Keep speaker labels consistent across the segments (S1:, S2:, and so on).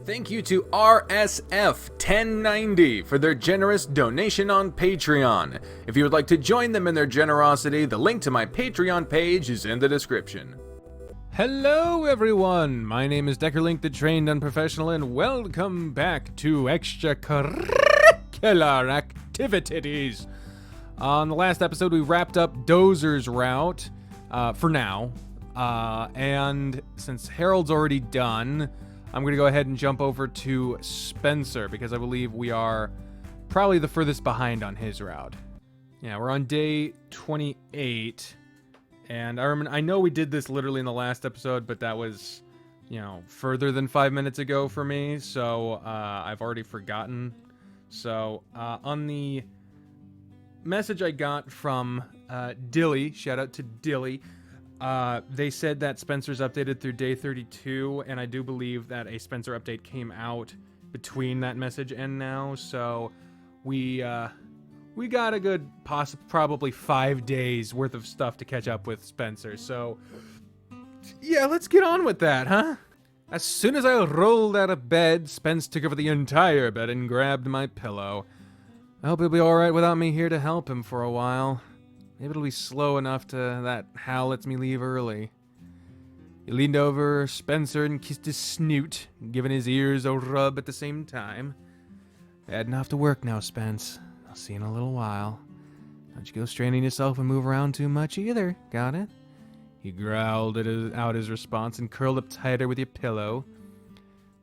S1: Thank you to RSF1090 for their generous donation on Patreon. If you would like to join them in their generosity, the link to my Patreon page is in the description. Hello everyone, my name is Deckerlink the Trained Unprofessional, and welcome back to Extracurricular Activities. On the last episode, we wrapped up Dozer's route, for now, and since Harold's already done, I'm going to go ahead and jump over to Spencer, because I believe we are probably the furthest behind on his route. Yeah, we're on day 28, and I know we did this literally in the last episode, but that was, further than 5 minutes ago for me, so I've already forgotten. So, on the message I got from Dilly, shout out to Dilly, they said that Spencer's updated through day 32, and I do believe that a Spencer update came out between that message and now, so we got a good probably 5 days worth of stuff to catch up with Spencer, so yeah, let's get on with that, huh? As soon as I rolled out of bed, Spence took over the entire bed and grabbed my pillow. I hope he'll be alright without me here to help him for a while. Maybe it'll be slow enough to that Hal lets me leave early. He leaned over Spencer and kissed his snoot, giving his ears a rub at the same time. Heading off to work now, Spence. I'll see you in a little while. Don't you go straining yourself and move around too much either, got it? He growled out his response and curled up tighter with your pillow.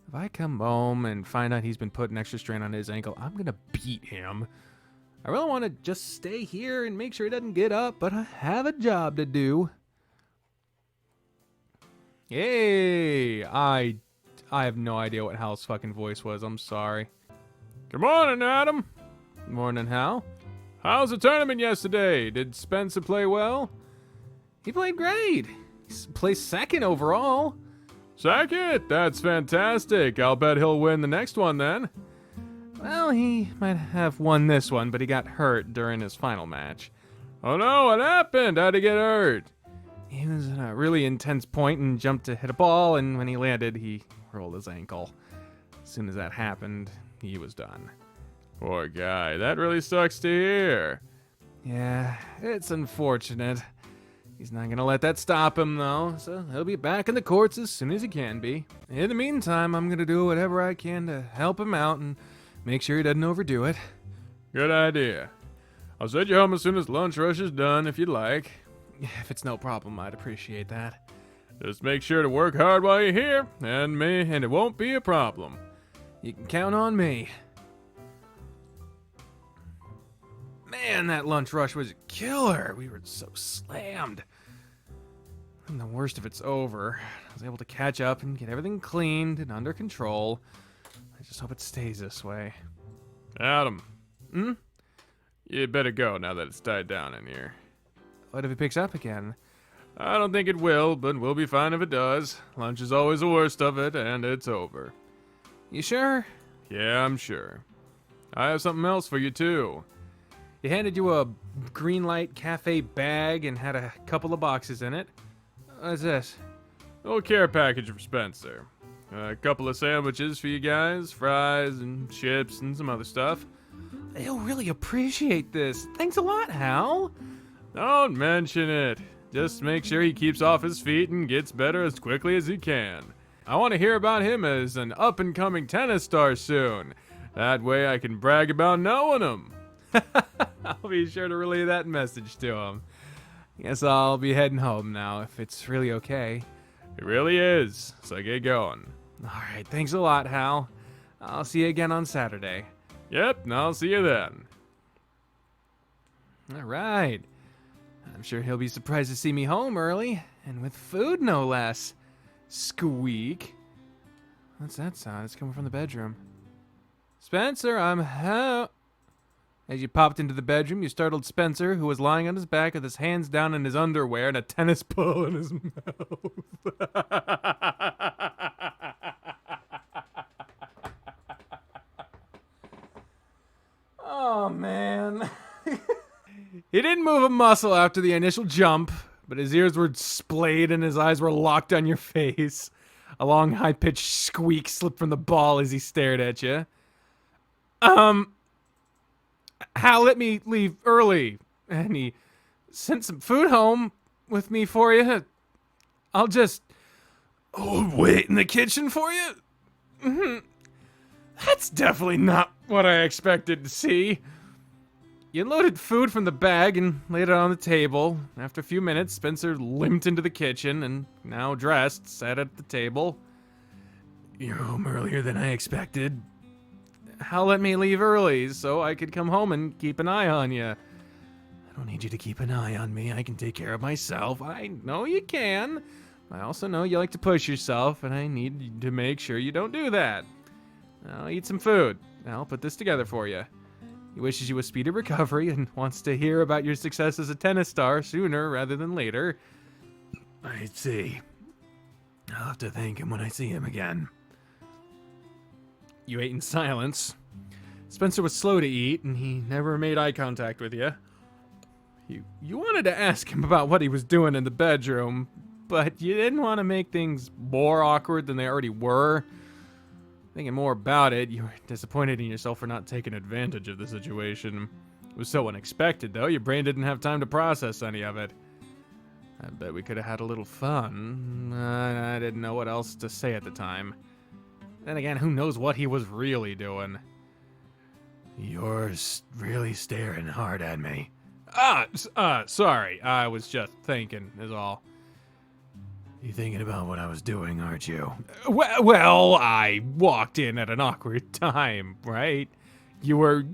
S1: If I come home and find out he's been putting extra strain on his ankle, I'm gonna beat him. I really want to just stay here and make sure he doesn't get up, but I have a job to do. Hey, I have no idea what Hal's fucking voice was. I'm sorry. Good morning, Adam. Good morning, Hal. How's the tournament yesterday? Did Spencer play well? He played great. He placed second overall. Second? That's fantastic. I'll bet he'll win the next one then. Well, he might have won this one, but he got hurt during his final match. Oh no, what happened? How'd he get hurt? He was at a really intense point and jumped to hit a ball, and when he landed, he rolled his ankle. As soon as that happened, he was done. Poor guy, that really sucks to hear. Yeah, it's unfortunate. He's not going to let that stop him, though, so he'll be back in the courts as soon as he can be. In the meantime, I'm going to do whatever I can to help him out and make sure he doesn't overdo it. Good idea. I'll send you home as soon as lunch rush is done, if you'd like. If it's no problem, I'd appreciate that. Just make sure to work hard while you're here, and it won't be a problem. You can count on me. Man, that lunch rush was a killer. We were so slammed. And the worst of it's over. I was able to catch up and get everything cleaned and under control. I just hope it stays this way. Adam. You better go now that it's died down in here. What if it picks up again? I don't think it will, but we'll be fine if it does. Lunch is always the worst of it, and it's over. You sure? Yeah, I'm sure. I have something else for you, too. He handed you a Greenlight Cafe bag and had a couple of boxes in it. What's this? A little care package for Spencer. A couple of sandwiches for you guys, fries and chips and some other stuff. They'll really appreciate this. Thanks a lot, Hal. Don't mention it. Just make sure he keeps off his feet and gets better as quickly as he can. I want to hear about him as an up-and-coming tennis star soon. That way I can brag about knowing him. I'll be sure to relay that message to him. Guess I'll be heading home now, if it's really okay. It really is, so get going. Alright, thanks a lot, Hal. I'll see you again on Saturday. Yep, and I'll see you then. Alright. I'm sure he'll be surprised to see me home early, and with food no less. Squeak. What's that sound? It's coming from the bedroom. Spencer, I'm home. As you popped into the bedroom, you startled Spencer, who was lying on his back with his hands down in his underwear and a tennis ball in his mouth. Oh, man. He didn't move a muscle after the initial jump, but his ears were splayed and his eyes were locked on your face. A long, high-pitched squeak slipped from the ball as he stared at you. Hal let me leave early, and he sent some food home with me for you. I'll just wait in the kitchen for you. That's definitely not what I expected to see. You loaded food from the bag and laid it on the table. After a few minutes, Spencer limped into the kitchen and, now dressed, sat at the table. You're home earlier than I expected. Hal let me leave early so I could come home and keep an eye on you. I don't need you to keep an eye on me. I can take care of myself. I know you can. I also know you like to push yourself, and I need to make sure you don't do that. Now eat some food. I'll put this together for you. He wishes you a speedy recovery and wants to hear about your success as a tennis star sooner rather than later. I see. I'll have to thank him when I see him again. You ate in silence. Spencer was slow to eat, and he never made eye contact with you. You wanted to ask him about what he was doing in the bedroom, but you didn't want to make things more awkward than they already were. Thinking more about it, you were disappointed in yourself for not taking advantage of the situation. It was so unexpected, though, your brain didn't have time to process any of it. I bet we could have had a little fun. I didn't know what else to say at the time. Then again, who knows what he was really doing? You're really staring hard at me. Sorry. I was just thinking, is all. You thinking about what I was doing, aren't you? Well, I walked in at an awkward time, right? You were,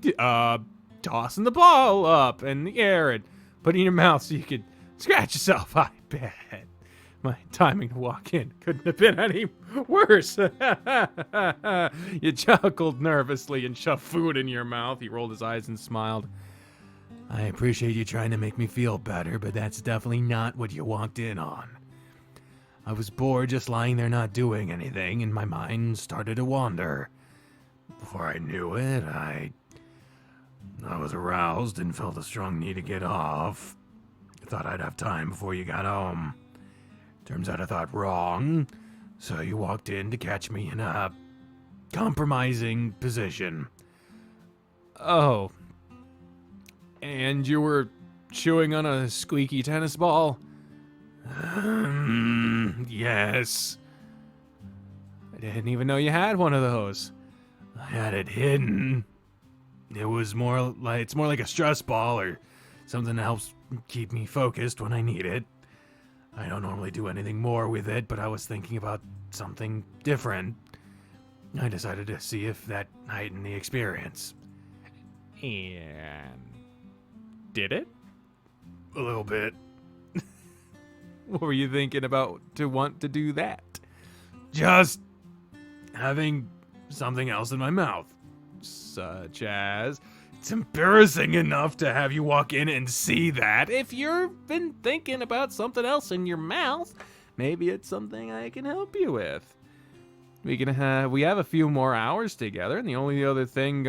S1: tossing the ball up in the air and putting it in your mouth so you could scratch yourself, I bet. My timing to walk in couldn't have been any worse. You chuckled nervously and shoved food in your mouth. He rolled his eyes and smiled. I appreciate you trying to make me feel better, but that's definitely not what you walked in on. I was bored just lying there not doing anything, and my mind started to wander. Before I knew it, I was aroused and felt a strong need to get off. I thought I'd have time before you got home. Turns out I thought wrong, so you walked in to catch me in a compromising position. Oh. And you were chewing on a squeaky tennis ball? Yes. I didn't even know you had one of those. I had it hidden. It's more like a stress ball or something that helps keep me focused when I need it. I don't normally do anything more with it, but I was thinking about something different. I decided to see if that heightened the experience. And did it? A little bit. What were you thinking about to want to do that? Just having something else in my mouth. Such as, it's embarrassing enough to have you walk in and see that. If you've been thinking about something else in your mouth, maybe it's something I can help you with. We have a few more hours together, and the only other thing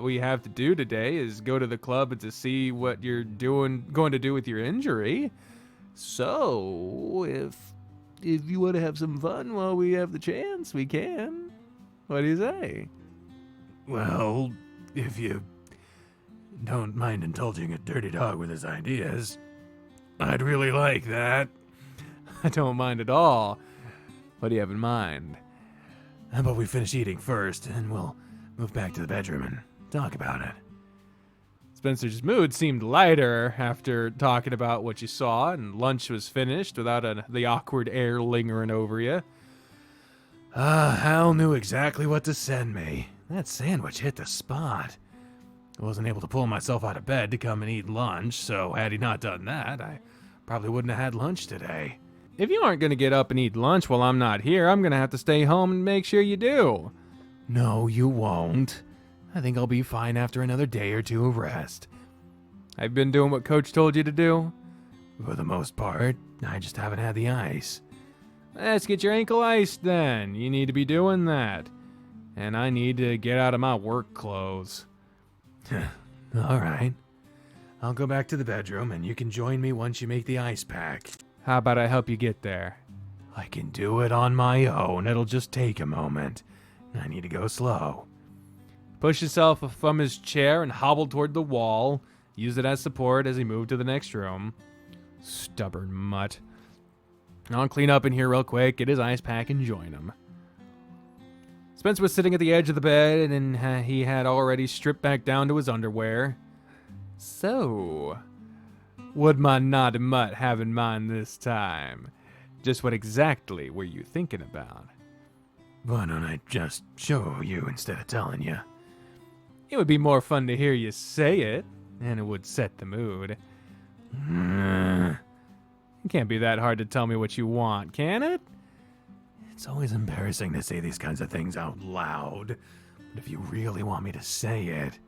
S1: we have to do today is go to the club and to see what you're going to do with your injury. So, if you want to have some fun while we have the chance, we can. What do you say? Well, if you don't mind indulging a dirty dog with his ideas, I'd really like that. I don't mind at all. What do you have in mind? How about we finish eating first, and we'll move back to the bedroom and talk about it. Spencer's mood seemed lighter after talking about what you saw, and lunch was finished without the awkward air lingering over you. Hal knew exactly what to send me. That sandwich hit the spot. I wasn't able to pull myself out of bed to come and eat lunch, so had he not done that, I probably wouldn't have had lunch today. If you aren't going to get up and eat lunch while I'm not here, I'm going to have to stay home and make sure you do. No, you won't. I think I'll be fine after another day or two of rest. I've been doing what Coach told you to do? For the most part, I just haven't had the ice. Let's get your ankle iced then. You need to be doing that. And I need to get out of my work clothes. All right. I'll go back to the bedroom and you can join me once you make the ice pack. How about I help you get there? I can do it on my own. It'll just take a moment. I need to go slow. Pushed himself from his chair and hobbled toward the wall, used it as support as he moved to the next room. Stubborn mutt. I'll clean up in here real quick, get his ice pack, and join him. Spence was sitting at the edge of the bed, and he had already stripped back down to his underwear. So, what'd my naughty mutt have in mind this time? Just what exactly were you thinking about? Why don't I just show you instead of telling you? It would be more fun to hear you say it, and it would set the mood. It can't be that hard to tell me what you want, can it? It's always embarrassing to say these kinds of things out loud, but if you really want me to say it,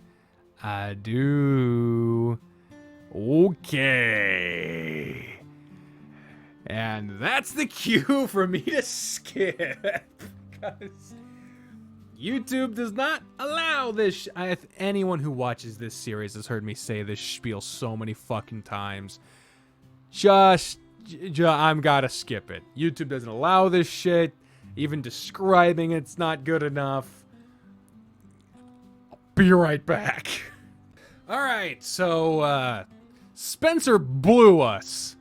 S1: I do. Okay. And that's the cue for me to skip, because YouTube does not allow this. Anyone who watches this series has heard me say this spiel so many fucking times. I'm gotta skip it. YouTube doesn't allow this shit. Even describing it's not good enough. I'll be right back. Alright, so, Spencer blew us.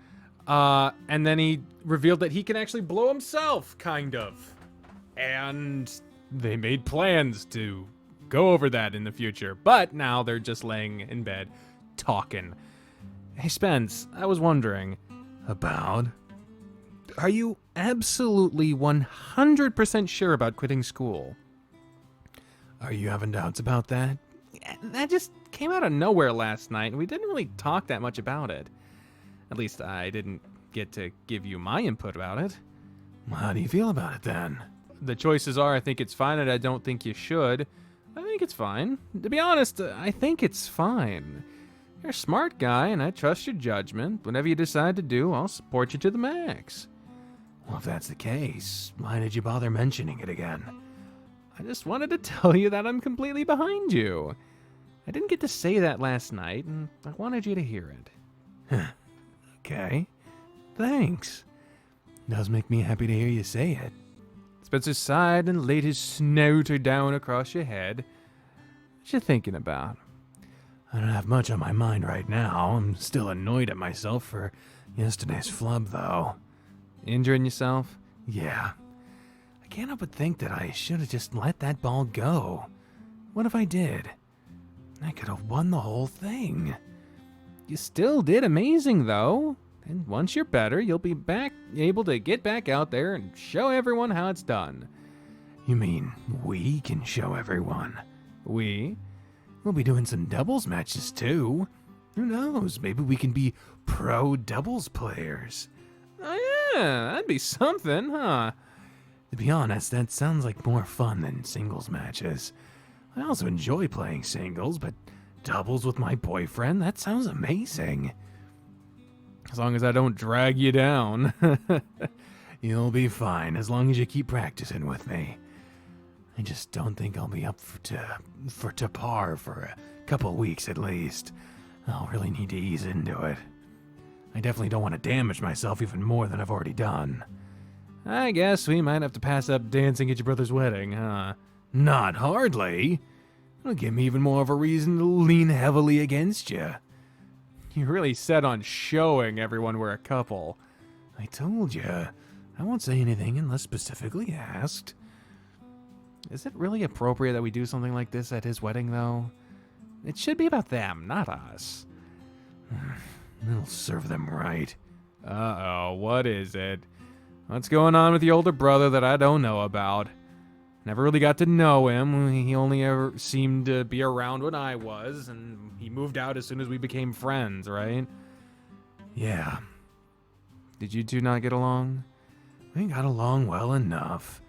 S1: And then he revealed that he can actually blow himself, kind of. And they made plans to go over that in the future. But now they're just laying in bed, talking. Hey, Spence, I was wondering about... Are you absolutely 100% sure about quitting school? Are you having doubts about that? That just came out of nowhere last night, and we didn't really talk that much about it. At least I didn't get to give you my input about it. How do you feel about it, then? The choices are I think it's fine and I don't think you should. I think it's fine. To be honest, I think it's fine. You're a smart guy, and I trust your judgment. Whatever you decide to do, I'll support you to the max. Well, if that's the case, why did you bother mentioning it again? I just wanted to tell you that I'm completely behind you. I didn't get to say that last night, and I wanted you to hear it. Okay. Thanks. Does make me happy to hear you say it. Spencer sighed and laid his snout down across your head. What you thinking about? I don't have much on my mind right now. I'm still annoyed at myself for yesterday's flub, though. Injuring yourself? Yeah. I can't help but think that I should have just let that ball go. What if I did? I could have won the whole thing. You still did amazing, though. And once you're better, you'll be able to get back out there and show everyone how it's done. You mean we can show everyone? We? We'll be doing some doubles matches, too. Who knows? Maybe we can be pro doubles players. Oh, yeah, that'd be something, huh? To be honest, that sounds like more fun than singles matches. I also enjoy playing singles, but doubles with my boyfriend, that sounds amazing. As long as I don't drag you down. You'll be fine as long as you keep practicing with me. I just don't think I'll be up to par for a couple weeks at least. I'll really need to ease into it. I definitely don't want to damage myself even more than I've already done. I guess we might have to pass up dancing at your brother's wedding, huh? Not hardly. It'll give me even more of a reason to lean heavily against you. You're really set on showing everyone we're a couple. I told you. I won't say anything unless specifically asked. Is it really appropriate that we do something like this at his wedding, though? It should be about them, not us. It'll serve them right. Uh-oh, what is it? What's going on with the older brother that I don't know about? Never really got to know him. He only ever seemed to be around when I was, and he moved out as soon as we became friends, right? Yeah. Did you two not get along? We got along well enough.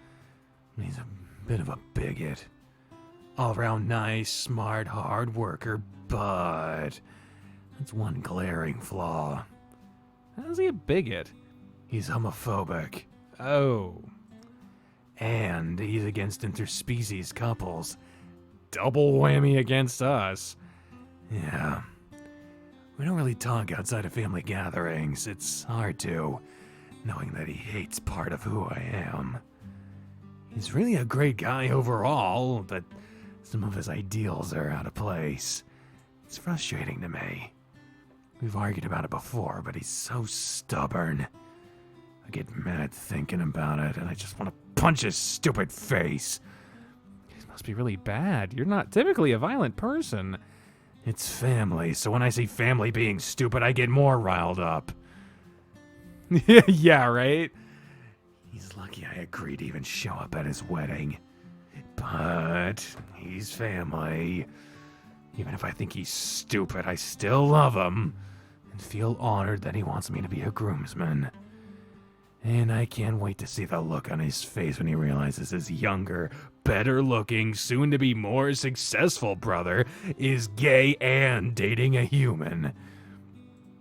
S1: He's a bit of a bigot. All around nice, smart, hard worker, but that's one glaring flaw. How's he a bigot? He's homophobic. Oh. And he's against interspecies couples. Double whammy against us. Yeah. We don't really talk outside of family gatherings. It's hard to.
S2: knowing that he hates part of who I am. He's really a great guy overall, but some of his ideals are out of place. It's frustrating to me. We've argued about it before, but he's so stubborn. I get mad thinking about it, and I just want to punch his stupid face.
S1: This must be really bad. You're not typically a violent person.
S2: It's family, so when I see family being stupid, I get more riled up.
S1: Yeah, right?
S2: He's lucky I agreed to even show up at his wedding. But he's family. Even if I think he's stupid, I still love him and feel honored that he wants me to be a groomsman. And I can't wait to see the look on his face when he realizes his younger, better-looking, soon-to-be more successful brother is gay and dating a human.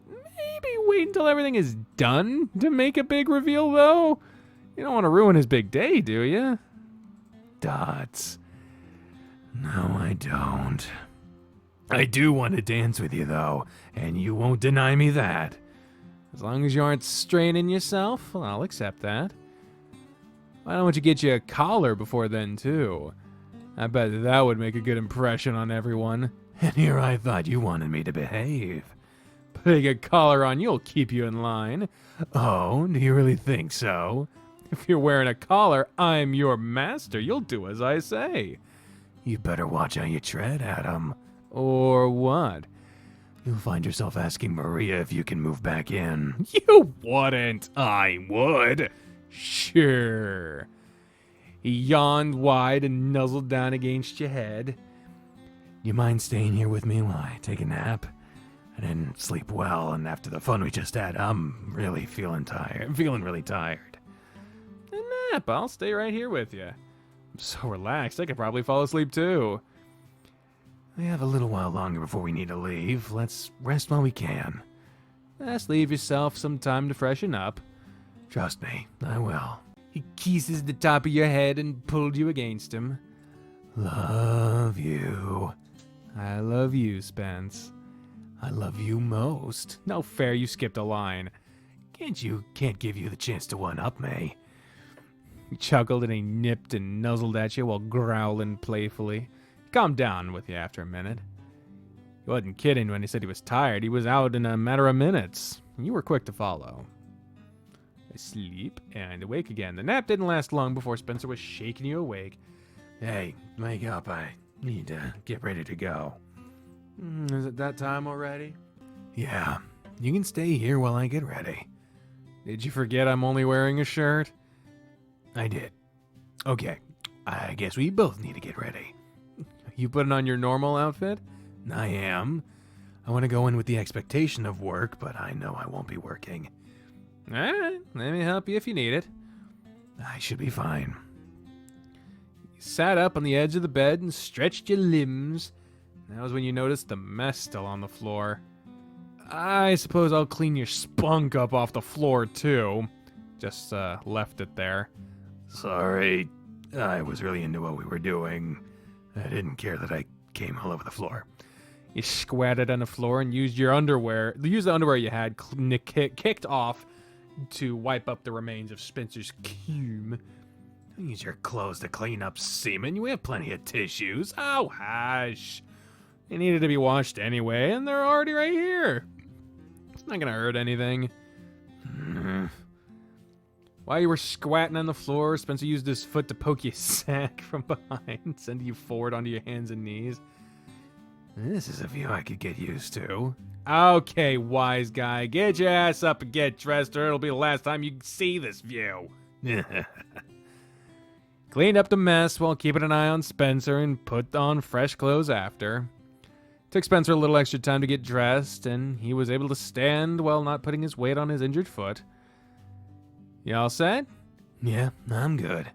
S1: Maybe wait until everything is done to make a big reveal, though. You don't want to ruin his big day, do you?
S2: Dots. No, I don't. I do want to dance with you, though, and you won't deny me that.
S1: As long as you aren't straining yourself, well, I'll accept that. Why don't you get you a collar before then, too? I bet that would make a good impression on everyone.
S2: And here I thought you wanted me to behave.
S1: Putting a collar on you'll keep you in line.
S2: Oh, do you really think so?
S1: If you're wearing a collar, I'm your master. You'll do as I say.
S2: You better watch how you tread, Adam.
S1: Or what?
S2: You'll find yourself asking Maria if you can move back in.
S1: You wouldn't. I would. Sure. He yawned wide and nuzzled down against your head.
S2: You mind staying here with me while I take a nap? I didn't sleep well, and after the fun we just had, I'm really feeling tired. I'm feeling really tired.
S1: A nap. I'll stay right here with you. I'm so relaxed, I could probably fall asleep too.
S2: We have a little while longer before we need to leave. Let's rest while we can.
S1: Just leave yourself some time to freshen up.
S2: Trust me, I will.
S1: He kisses the top of your head and pulled you against him.
S2: Love you.
S1: I love you, Spence.
S2: I love you most.
S1: No fair, you skipped a line.
S2: Can't give you the chance to one-up me.
S1: He chuckled and he nipped and nuzzled at you while growling playfully. He calmed down with you after a minute. He wasn't kidding when he said he was tired. He was out in a matter of minutes. You were quick to follow. Asleep and awake again. The nap didn't last long before Spencer was shaking you awake.
S2: Hey, wake up. I need to get ready to go.
S1: Is it that time already?
S2: Yeah, you can stay here while I get ready.
S1: Did you forget I'm only wearing a shirt?
S2: I did. Okay, I guess we both need to get ready.
S1: You putting on your normal outfit?
S2: I am. I want to go in with the expectation of work, but I know I won't be working.
S1: Alright, let me help you if you need it.
S2: I should be fine.
S1: You sat up on the edge of the bed and stretched your limbs. That was when you noticed the mess still on the floor. I suppose I'll clean your spunk up off the floor, too. Just left it there.
S2: Sorry, I was really into what we were doing. I didn't care that I came all over the floor.
S1: You squatted on the floor and used your underwear. Use the underwear you had kicked off to wipe up the remains of Spencer's cum.
S2: Use your clothes to clean up semen. You have plenty of tissues.
S1: Oh, hush. They needed to be washed anyway, and they're already right here. It's not gonna hurt anything. While you were squatting on the floor, Spencer used his foot to poke your sack from behind, sending you forward onto your hands and knees.
S2: This is a view I could get used to.
S1: Okay, wise guy, get your ass up and get dressed, or it'll be the last time you see this view. Cleaned up the mess while keeping an eye on Spencer and put on fresh clothes after. Took Spencer a little extra time to get dressed, and he was able to stand while not putting his weight on his injured foot. You all set?
S2: Yeah, I'm good.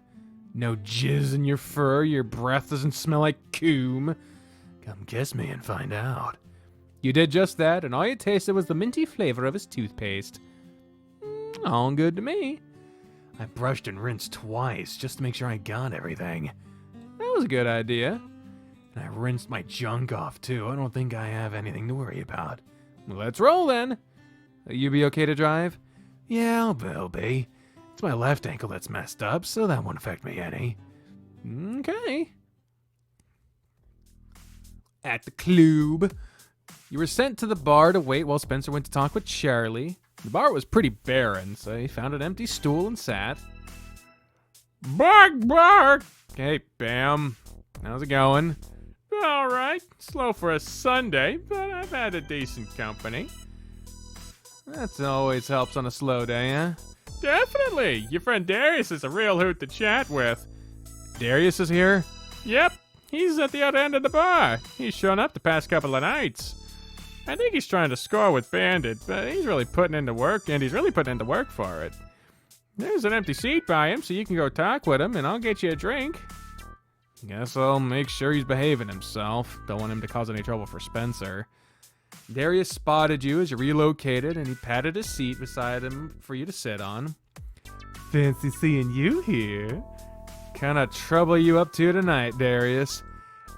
S1: No jizz in your fur, your breath doesn't smell like cum.
S2: Come kiss me and find out.
S1: You did just that, and all you tasted was the minty flavor of his toothpaste. All good to me.
S2: I brushed and rinsed twice just to make sure I got everything.
S1: That was a good idea.
S2: And I rinsed my junk off, too. I don't think I have anything to worry about.
S1: Let's roll, then. You be okay to drive?
S2: Yeah, I'll be. It's my left ankle that's messed up, so that won't affect me any.
S1: Okay. At the club, you were sent to the bar to wait while Spencer went to talk with Charlie. The bar was pretty barren, so he found an empty stool and sat.
S3: Bark, bark!
S1: Hey, Bam. How's it going?
S3: All right, slow for a Sunday, but I've had a decent company.
S1: That always helps on a slow day, huh?
S3: Definitely. Your friend Darius is a real hoot to chat with.
S1: Darius is here?
S3: Yep, he's at the other end of the bar. He's shown up the past couple of nights. I think he's trying to score with Bandit, but he's really putting into work, and he's really putting into work for it. There's an empty seat by him, so you can go talk with him, and I'll get you a drink.
S1: Guess I'll make sure he's behaving himself. Don't want him to cause any trouble for Spencer. Darius spotted you as you relocated, and he patted his seat beside him for you to sit on. Fancy seeing you here. Kinda trouble you up to tonight, Darius?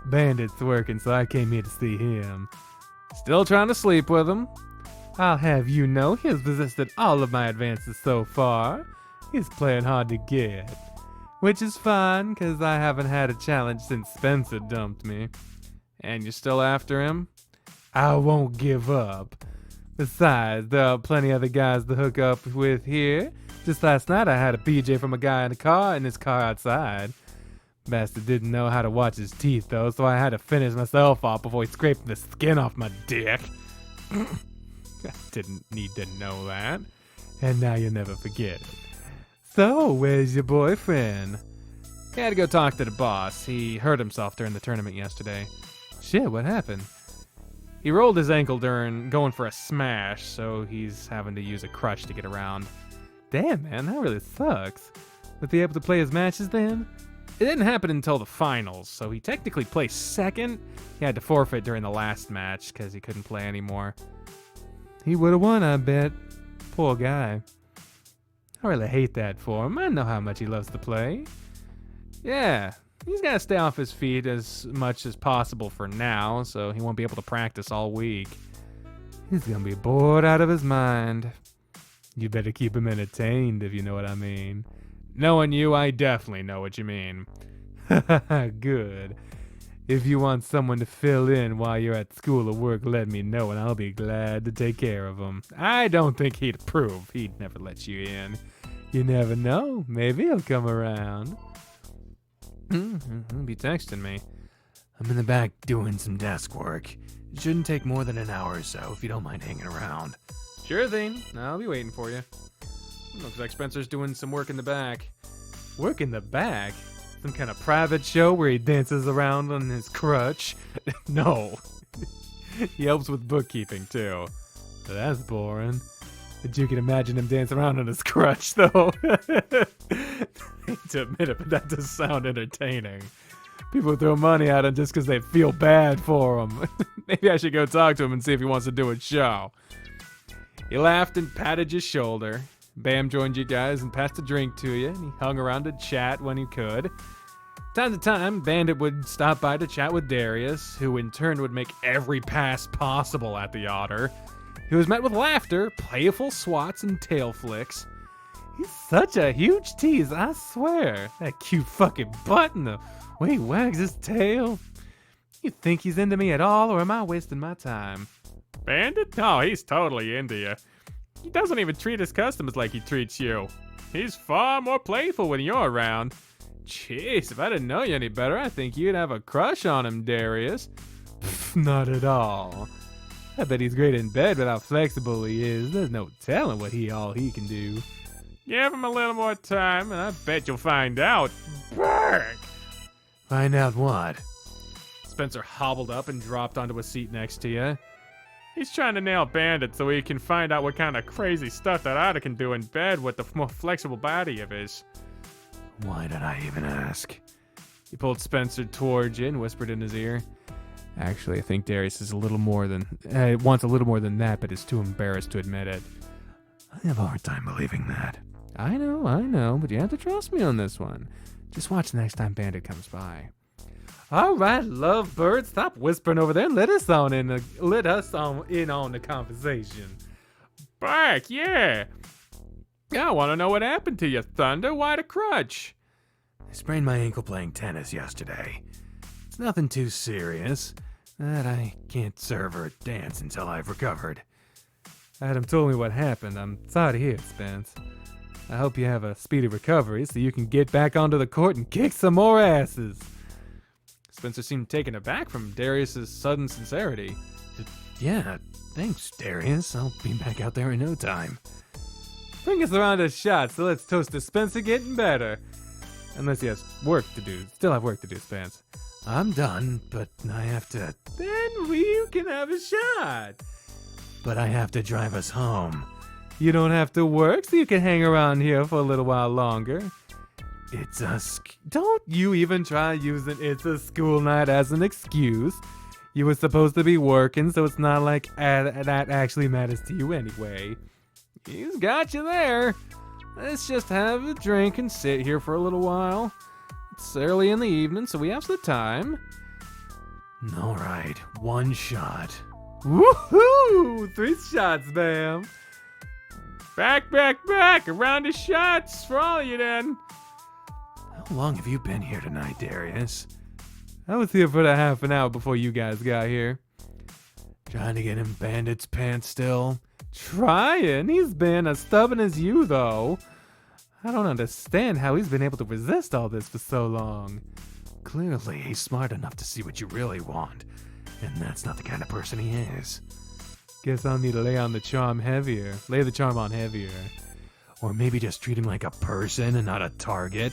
S1: Bandit's working, so I came here to see him. Still trying to sleep with him. I'll have you know he has resisted all of my advances so far. He's playing hard to get. Which is fine, because I haven't had a challenge since Spencer dumped me. And you're still after him? I won't give up. Besides, there are plenty other guys to hook up with here. Just last night I had a PJ from a guy in a car and his car outside. Bastard didn't know how to watch his teeth though, so I had to finish myself off before he scraped the skin off my dick. I didn't need to know that. And now you'll never forget it. So, where's your boyfriend? He had to go talk to the boss. He hurt himself during the tournament yesterday. Shit, what happened? He rolled his ankle during going for a smash, so he's having to use a crutch to get around. Damn, man, that really sucks. Was he able to play his matches then? It didn't happen until the finals, so he technically placed second. He had to forfeit during the last match because he couldn't play anymore. He would have won, I bet. Poor guy. I really hate that for him. I know how much he loves to play. Yeah, he's got to stay off his feet as much as possible for now, so he won't be able to practice all week. He's going to be bored out of his mind. You better keep him entertained, if you know what I mean. Knowing you, I definitely know what you mean. Good. If you want someone to fill in while you're at school or work, let me know and I'll be glad to take care of him. I don't think he'd approve. He'd never let you in. You never know. Maybe he'll come around. He'll be texting me.
S2: I'm in the back doing some desk work. It shouldn't take more than an hour or so if you don't mind hanging around.
S1: Sure thing. I'll be waiting for you. Looks like Spencer's doing some work in the back. Work in the back? Some kind of private show where he dances around on his crutch? No. He helps with bookkeeping, too. That's boring. But you can imagine him dance around on his crutch, though. I hate to admit it, but that does sound entertaining. People throw money at him just because they feel bad for him. Maybe I should go talk to him and see if he wants to do a show. He laughed and patted your shoulder. Bam joined you guys and passed a drink to you, and he hung around to chat when he could. Time to time, Bandit would stop by to chat with Darius, who in turn would make every pass possible at the otter. He was met with laughter, playful swats, and tail flicks. He's such a huge tease, I swear. That cute fucking butt and the way he wags his tail. You think he's into me at all, or am I wasting my time?
S3: Bandit? No, he's totally into you. He doesn't even treat his customers like he treats you. He's far more playful when you're around.
S1: Jeez, if I didn't know you any better, I think you'd have a crush on him, Darius. Pff, not at all. I bet he's great in bed, but how flexible he is. There's no telling what he can do.
S3: Give him a little more time, and I bet you'll find out. Bark!
S2: Find out what?
S1: Spencer hobbled up and dropped onto a seat next to you.
S3: He's trying to nail Bandit so he can find out what kind of crazy stuff that otter can do in bed with the more flexible body of his.
S2: Why did I even ask?
S1: He pulled Spencer towards you and whispered in his ear. Actually, I think Darius is wants a little more than that, but is too embarrassed to admit it.
S2: I have a hard time believing that.
S1: I know, but you have to trust me on this one. Just watch the next time Bandit comes by. All right, lovebird, stop whispering over there and let us in on the conversation.
S3: Bark, yeah. Yeah, I want to know what happened to you, Thunder. Why the crutch?
S2: I sprained my ankle playing tennis yesterday. It's nothing too serious, that I can't serve or dance until I've recovered.
S1: Adam told me what happened. I'm sorry to hear it, Spence. I hope you have a speedy recovery so you can get back onto the court and kick some more asses. Spencer seemed taken aback from Darius's sudden sincerity.
S2: Yeah, thanks, Darius. I'll be back out there in no time.
S1: Bring us around a shot, so let's toast to Spencer getting better. Unless he has work to do. Still have work to do, Spence.
S2: I'm done, but I have to...
S1: Then you can have a shot.
S2: But I have to drive us home.
S1: You don't have to work, so you can hang around here for a little while longer.
S2: It's a
S1: Don't you even try using it's a school night as an excuse. You were supposed to be working, so it's not like that actually matters to you anyway. He's got you there. Let's just have a drink and sit here for a little while. It's early in the evening, so we have some time.
S2: All right, one shot.
S1: Woohoo! 3 shots, ma'am.
S3: Back. A round of shots for all of you then.
S2: How long have you been here tonight, Darius?
S1: I was here for the half an hour before you guys got here.
S2: Trying to get in Bandit's pants still?
S1: Trying? He's been as stubborn as you, though. I don't understand how he's been able to resist all this for so long.
S2: Clearly, he's smart enough to see what you really want, and that's not the kind of person he is.
S1: Guess I'll need to lay the charm on heavier.
S2: Or maybe just treat him like a person and not a target,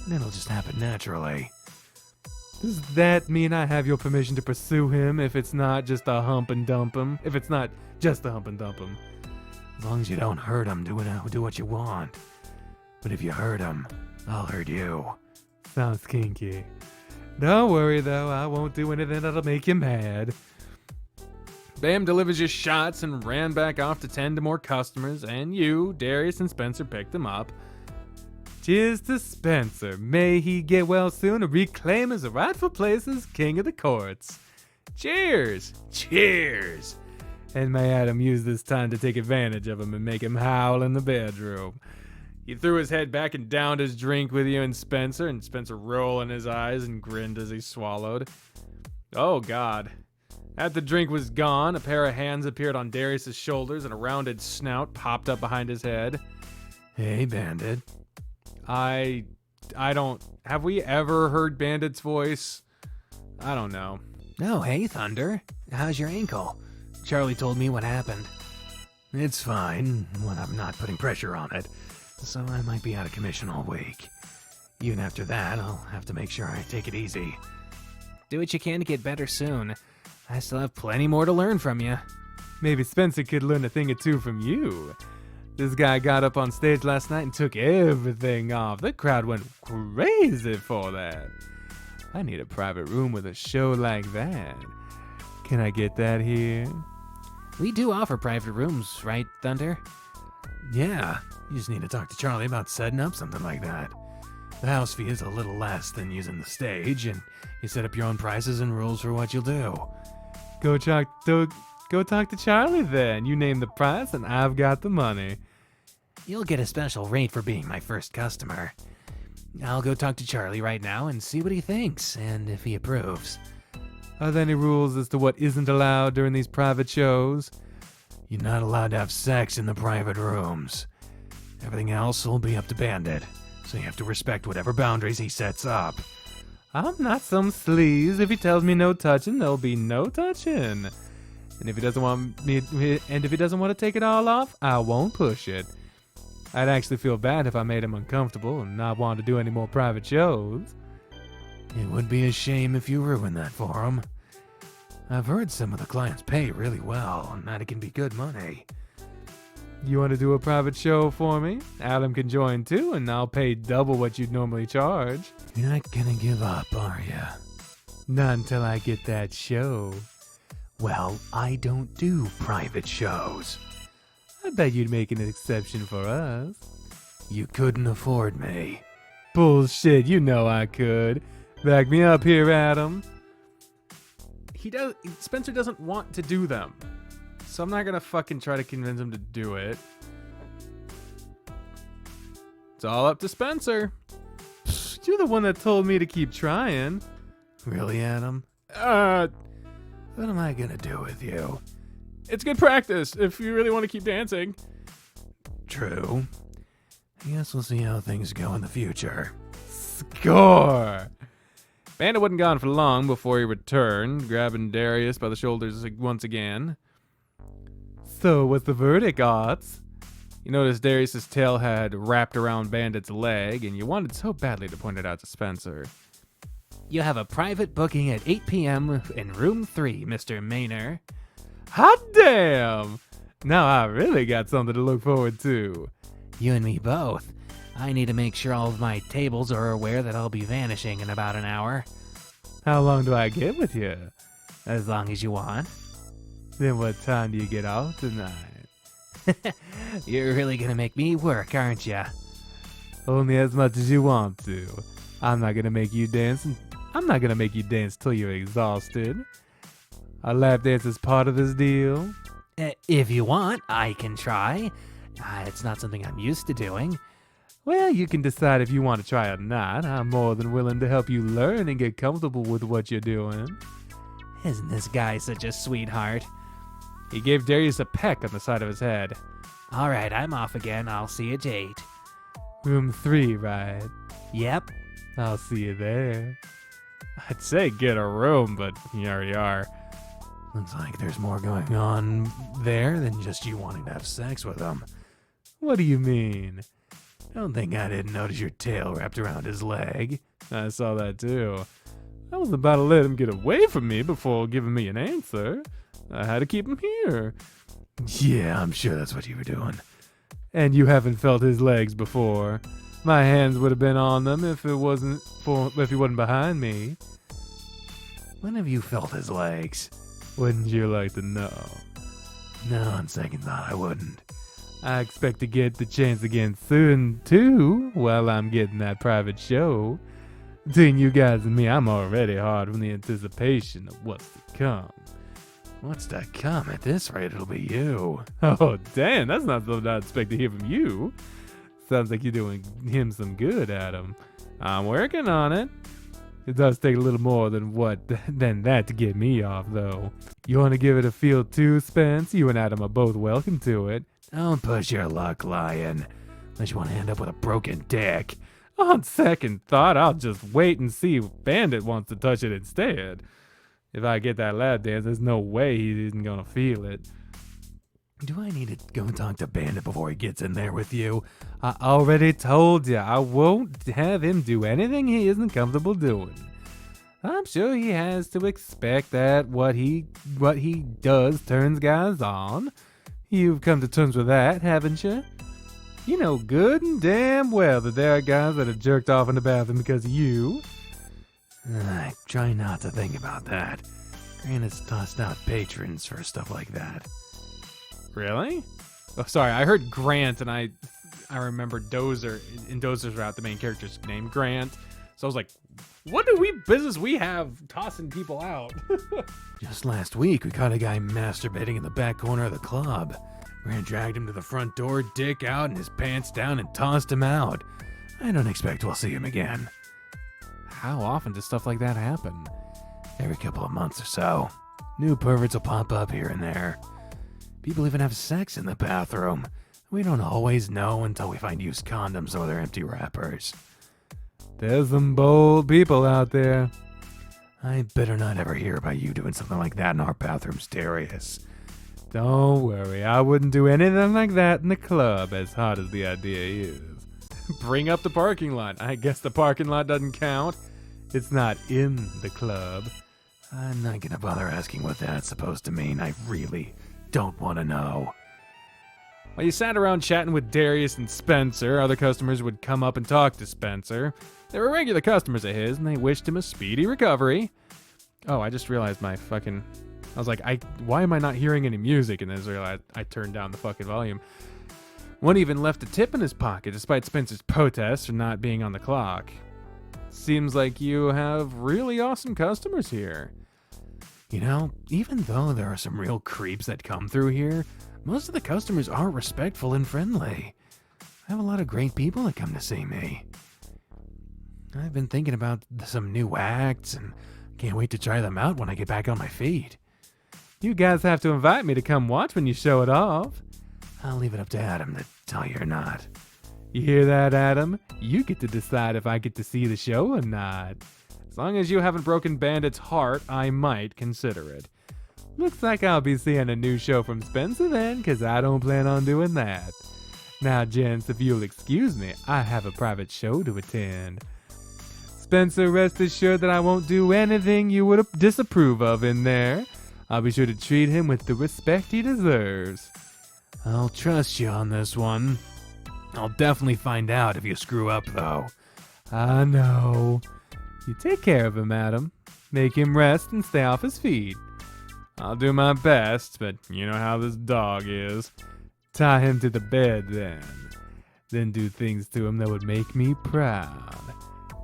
S2: and it'll just happen naturally.
S1: Does that mean I have your permission to pursue him if it's not just a hump and dump him?
S2: As long as you don't hurt him, do what you want. But if you hurt him, I'll hurt you.
S1: Sounds kinky. Don't worry, though. I won't do anything that'll make you mad. Bam delivers your shots and ran back off to tend to more customers, and you, Darius, and Spencer picked him up. Cheers to Spencer. May he get well soon and reclaim his rightful place as king of the courts. Cheers! Cheers! And may Adam use this time to take advantage of him and make him howl in the bedroom. He threw his head back and downed his drink with you and Spencer rolling his eyes and grinned as he swallowed. Oh, God. After the drink was gone, a pair of hands appeared on Darius's shoulders and a rounded snout popped up behind his head.
S2: Hey, Bandit.
S1: I don't... Have we ever heard Bandit's voice? I don't know.
S2: Oh, hey, Thunder. How's your ankle? Charlie told me what happened. It's fine when I'm not putting pressure on it, so I might be out of commission all week. Even after that, I'll have to make sure I take it easy.
S4: Do what you can to get better soon. I still have plenty more to learn from you.
S1: Maybe Spencer could learn a thing or two from you. This guy got up on stage last night and took everything off. The crowd went crazy for that. I need a private room with a show like that. Can I get that here?
S4: We do offer private rooms, right, Thunder?
S2: Yeah, you just need to talk to Charlie about setting up something like that. The house fee is a little less than using the stage, and you set up your own prices and rules for what you'll do.
S1: Go talk to Charlie then. You name the price and I've got the money.
S4: You'll get a special rate for being my first customer. I'll go talk to Charlie right now and see what he thinks, and if he approves.
S1: Are there any rules as to what isn't allowed during these private shows?
S2: You're not allowed to have sex in the private rooms. Everything else will be up to Bandit, so you have to respect whatever boundaries he sets up.
S1: I'm not some sleaze. If he tells me no touching, there'll be no touching. And if he doesn't want to take it all off, I won't push it. I'd actually feel bad if I made him uncomfortable and not want to do any more private shows.
S2: It would be a shame if you ruined that for him. I've heard some of the clients pay really well, and that it can be good money.
S1: You want to do a private show for me? Adam can join too, and I'll pay double what you'd normally charge.
S2: You're not gonna give up, are ya?
S1: Not until I get that show.
S2: Well, I don't do private shows.
S1: I bet you'd make an exception for us.
S2: You couldn't afford me.
S1: Bullshit, you know I could. Back me up here, Adam. Spencer doesn't want to do them. So I'm not gonna fucking try to convince him to do it. It's all up to Spencer. You're the one that told me to keep trying.
S2: Really, Adam?
S1: Uh,
S2: What am I gonna do with you?
S3: It's good practice if you really want to keep dancing.
S2: True. I guess we'll see how things go in the future.
S1: Score! Bandit wasn't gone for long before he returned, grabbing Darius by the shoulders once again. So, what's the verdict, Ots? You noticed Darius's tail had wrapped around Bandit's leg, and you wanted so badly to point it out to Spencer.
S4: You have a private booking at 8 p.m. in room 3, Mr. Maynard.
S1: Hot damn! Now I really got something to look forward to.
S4: You and me both. I need to make sure all of my tables are aware that I'll be vanishing in about an hour.
S1: How long do I get with you?
S4: As long as you want.
S1: Then what time do you get off tonight?
S4: You're really gonna make me work, aren't ya?
S1: Only as much as you want to. I'm not gonna make you dance. I'm not gonna make you dance till you're exhausted. A lap dance is part of this deal.
S4: If you want, I can try. It's not something I'm used to doing.
S1: Well, you can decide if you want to try or not. I'm more than willing to help you learn and get comfortable with what you're doing.
S4: Isn't this guy such a sweetheart?
S1: He gave Darius a peck on the side of his head.
S4: All right, I'm off again. I'll see you at 8.
S1: Room 3, right?
S4: Yep.
S1: I'll see you there. I'd say get a room, but you already are.
S2: Looks like there's more going on there than just you wanting to have sex with him.
S1: What do you mean?
S2: Don't think I didn't notice your tail wrapped around his leg.
S1: I saw that too. I was about to let him get away from me before giving me an answer. I had to keep him here.
S2: Yeah, I'm sure that's what you were doing.
S1: And you haven't felt his legs before. My hands would have been on them if he wasn't behind me.
S2: When have you felt his legs?
S1: Wouldn't you like to know?
S2: No, on second thought, I wouldn't.
S1: I expect to get the chance again soon, too, while I'm getting that private show. Between you guys and me, I'm already hard from the anticipation of what's to come.
S2: What's to come? At this rate, it'll be you.
S1: Oh, damn, that's not something I'd expect to hear from you. Sounds like you're doing him some good, Adam. I'm working on it. It does take a little more than that to get me off, though. You want to give it a feel too, Spence? You and Adam are both welcome to it.
S2: Don't push your luck, Lion. Unless you want to end up with a broken dick.
S1: On second thought, I'll just wait and see if Bandit wants to touch it instead. If I get that lap dance, there's no way he isn't gonna feel it.
S2: Do I need to go and talk to Bandit before he gets in there with you?
S1: I already told you, I won't have him do anything he isn't comfortable doing. I'm sure he has to expect that what he does turns guys on. You've come to terms with that, haven't you? You know good and damn well that there are guys that have jerked off in the bathroom because of you.
S2: I try not to think about that. Granite's tossed out patrons for stuff like that.
S1: Really? Oh, sorry, I heard Grant and I remember Dozer. In Dozer's Route, the main character's name, Grant. So I was like, what business we have tossing people out?
S2: Just last week, we caught a guy masturbating in the back corner of the club. Grant dragged him to the front door, dick out and his pants down, and tossed him out. I don't expect we'll see him again.
S1: How often does stuff like that happen?
S2: Every couple of months or so. New perverts will pop up here and there. People even have sex in the bathroom. We don't always know until we find used condoms or their empty wrappers.
S1: There's some bold people out there.
S2: I better not ever hear about you doing something like that in our bathrooms, Darius.
S1: Don't worry, I wouldn't do anything like that in the club, as hot as the idea is. Bring up the parking lot. I guess the parking lot doesn't count. It's not in the club.
S2: I'm not gonna bother asking what that's supposed to mean. I really don't want to know.
S1: While you sat around chatting with Darius and Spencer, other customers would come up and talk to Spencer. They were regular customers of his, and they wished him a speedy recovery. Oh, I just realized I was like, why am I not hearing any music? And then I realized I turned down the fucking volume. One even left a tip in his pocket, despite Spencer's protests for not being on the clock. Seems like you have really awesome customers here.
S2: You know, even though there are some real creeps that come through here, most of the customers are respectful and friendly.
S4: I have a lot of great people that come to see me. I've been thinking about some new acts and can't wait to try them out when I get back on my feet.
S1: You guys have to invite me to come watch when you show it off.
S4: I'll leave it up to Adam to tell you or not.
S1: You hear that, Adam? You get to decide if I get to see the show or not. As long as you haven't broken Bandit's heart, I might consider it. Looks like I'll be seeing a new show from Spencer then, 'cause I don't plan on doing that. Now, gents, if you'll excuse me, I have a private show to attend. Spencer, rest assured that I won't do anything you would disapprove of in there. I'll be sure to treat him with the respect he deserves.
S4: I'll trust you on this one. I'll definitely find out if you screw up, though.
S1: I know. You take care of him, Adam. Make him rest and stay off his feet. I'll do my best, but you know how this dog is. Tie him to the bed then. Then do things to him that would make me proud.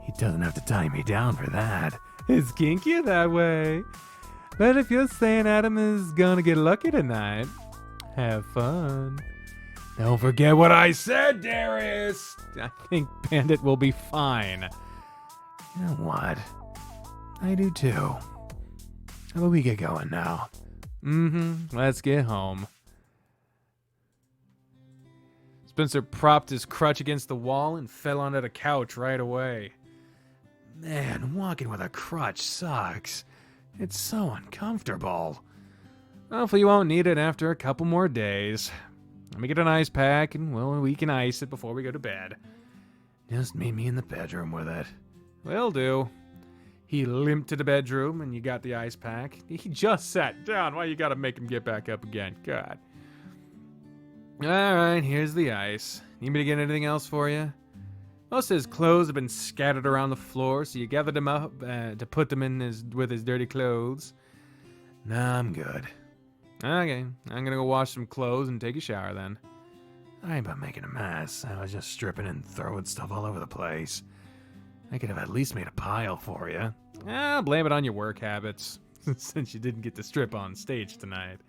S4: He doesn't have to tie me down for that.
S1: It's kinky that way. But if you're saying Adam is gonna get lucky tonight, have fun.
S4: Don't forget what I said, Darius!
S1: I think Bandit will be fine.
S4: You know what? I do too. How about we get going now?
S1: Let's get home. Spencer propped his crutch against the wall and fell onto the couch right away.
S4: Man, walking with a crutch sucks. It's so uncomfortable.
S1: Hopefully you won't need it after a couple more days. Let me get an ice pack and we can ice it before we go to bed.
S4: Just meet me in the bedroom with it.
S1: Will do. He limped to the bedroom and you got the ice pack. He just sat down. Why you gotta make him get back up again? God. Alright, here's the ice. Need me to get anything else for you? Most of his clothes have been scattered around the floor, so you gathered them up to put them in with his dirty clothes.
S4: Nah, I'm good.
S1: Okay, I'm gonna go wash some clothes and take a shower then.
S4: I ain't about making a mess. I was just stripping and throwing stuff all over the place. I could have at least made a pile for you.
S1: I'll blame it on your work habits, since you didn't get to strip on stage tonight.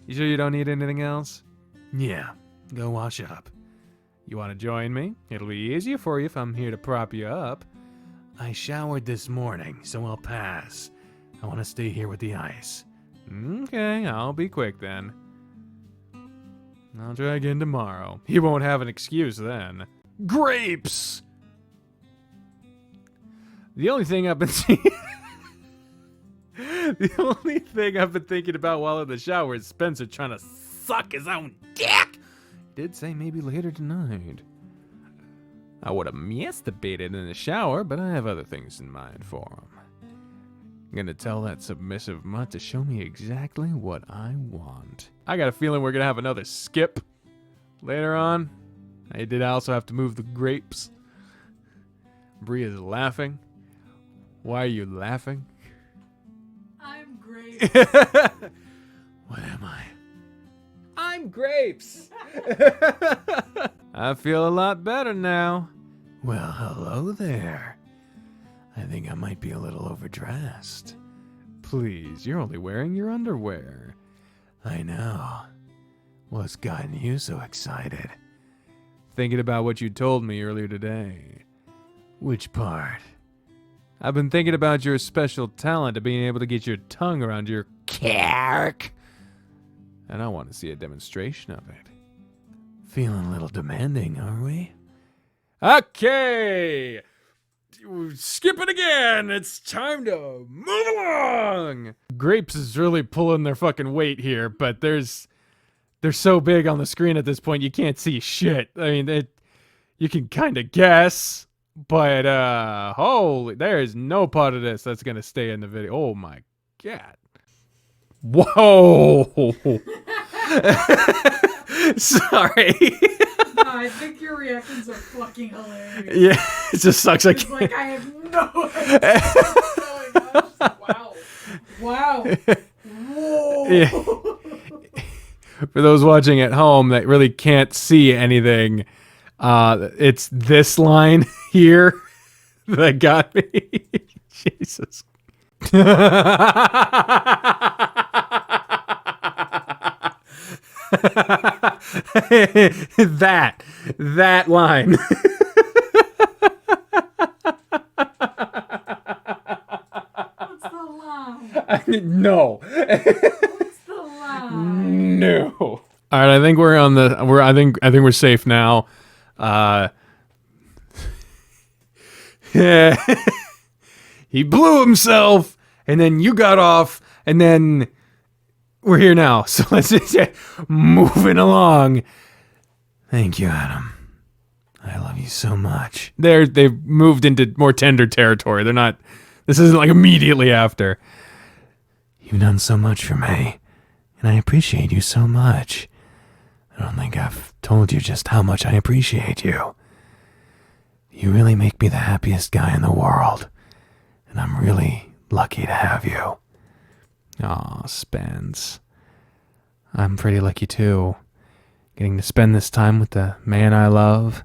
S1: You sure you don't need anything else?
S4: Yeah, go wash up.
S1: You want to join me? It'll be easier for you if I'm here to prop you up.
S4: I showered this morning, so I'll pass. I want to stay here with the ice.
S1: Okay, I'll be quick then. I'll try again tomorrow. He won't have an excuse then. Grapes! The only thing I've been The only thing I've been thinking about while in the shower is Spencer trying to suck his own dick. He did say maybe later tonight. I would have masturbated in the shower, but I have other things in mind for him. I'm gonna tell that submissive mutt to show me exactly what I want. I got a feeling we're gonna have another skip later on. I did also have to move the grapes. Bri is laughing. Why are you laughing?
S5: I'm great.
S4: What am I?
S1: I'm grapes. I feel a lot better now.
S4: Well, hello there. I think I might be a little overdressed.
S1: Please, you're only wearing your underwear.
S4: I know. What's gotten you so excited?
S1: Thinking about what you told me earlier today.
S4: Which part?
S1: I've been thinking about your special talent of being able to get your tongue around your cock. And I want to see a demonstration of it.
S4: Feeling a little demanding, are we?
S1: Okay! Skip it again! It's time to move along! Grapes is really pulling their fucking weight here, but they're so big on the screen at this point you can't see shit. I mean, you can kind of guess, but holy, there is no part of this that's gonna stay in the video. Oh my god. Whoa! Sorry.
S5: No, I think your reactions are fucking hilarious.
S1: Yeah, it just sucks.
S5: It's like I have no idea what's going on. Wow. Whoa.
S1: Yeah. For those watching at home that really can't see anything, it's this line here that got me. Jesus. that line.
S5: What's the line?
S1: No.
S5: What's the line?
S1: No.
S3: All right, I think we're on the. I think we're safe now.
S1: Yeah. He blew himself, and then you got off, and then we're here now. So let's just get moving along.
S4: Thank you, Adam. I love you so much.
S1: They've moved into more tender territory. They're not. This isn't like immediately after.
S4: You've done so much for me, and I appreciate you so much. I don't think I've told you just how much I appreciate you. You really make me the happiest guy in the world, and I'm really lucky to have you.
S1: Aw, Spence. I'm pretty lucky too. Getting to spend this time with the man I love.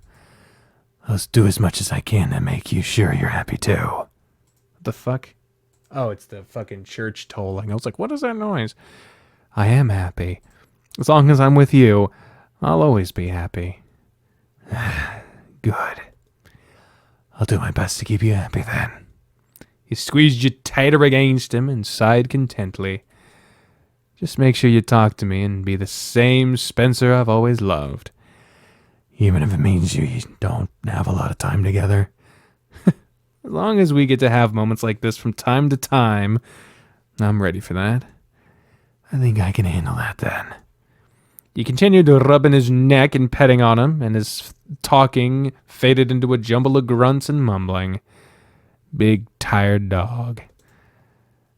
S4: I'll do as much as I can to make you sure you're happy too.
S1: What the fuck? Oh, it's the fucking church tolling. I was like, what is that noise? I am happy. As long as I'm with you, I'll always be happy.
S4: Good. I'll do my best to keep you happy then.
S1: He squeezed you tighter against him and sighed contently. Just make sure you talk to me and be the same Spencer I've always loved.
S4: Even if it means you don't have a lot of time together.
S1: As long as we get to have moments like this from time to time, I'm ready for that.
S4: I think I can handle that then.
S1: He continued to rubbing his neck and petting on him, and his talking faded into a jumble of grunts and mumbling. Big, tired dog.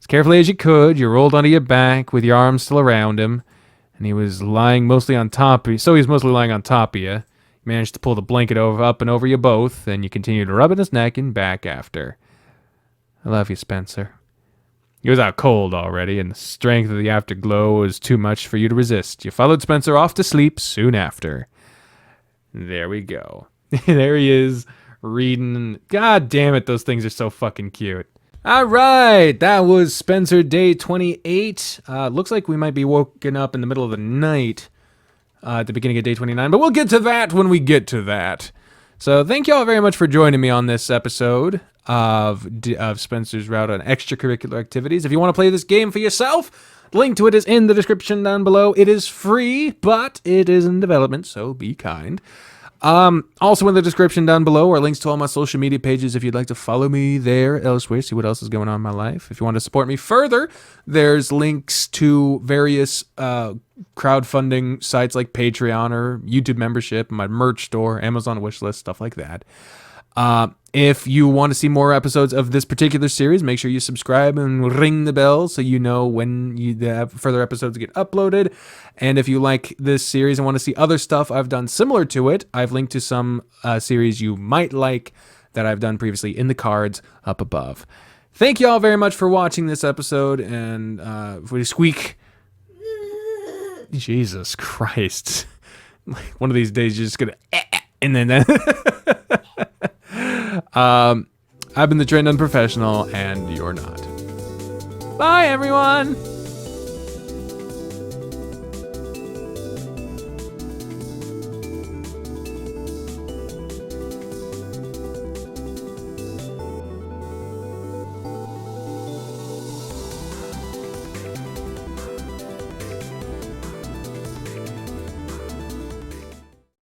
S1: As carefully as you could, you rolled onto your back with your arms still around him, and he was lying mostly on top of you. So he was mostly lying on top of you. You managed to pull the blanket up and over you both, and you continued rubbing his neck and back after. I love you, Spencer. He was out cold already, and the strength of the afterglow was too much for you to resist. You followed Spencer off to sleep soon after. There we go. There he is, reading. God damn it, those things are so fucking cute. All right, that was Spencer Day 28. Looks like we might be woken up in the middle of the night at the beginning of Day 29, but we'll get to that when we get to that. So thank you all very much for joining me on this episode of Spencer's Route on Extracurricular Activities. If you want to play this game for yourself, the link to it is in the description down below. It is free, but it is in development, so be kind. Also in the description down below are links to all my social media pages if you'd like to follow me there elsewhere, see what else is going on in my life. If you want to support me further, there's links to various crowdfunding sites like Patreon or YouTube membership, my merch store, Amazon wishlist, stuff like that. If you want to see more episodes of this particular series, make sure you subscribe and ring the bell so you know when the further episodes get uploaded. And if you like this series and want to see other stuff I've done similar to it, I've linked to some series you might like that I've done previously in the cards up above. Thank you all very much for watching this episode, and if we squeak... Jesus Christ. Like one of these days you're just gonna... And then... I've been the Trained Unprofessional, and you're not. Bye, everyone!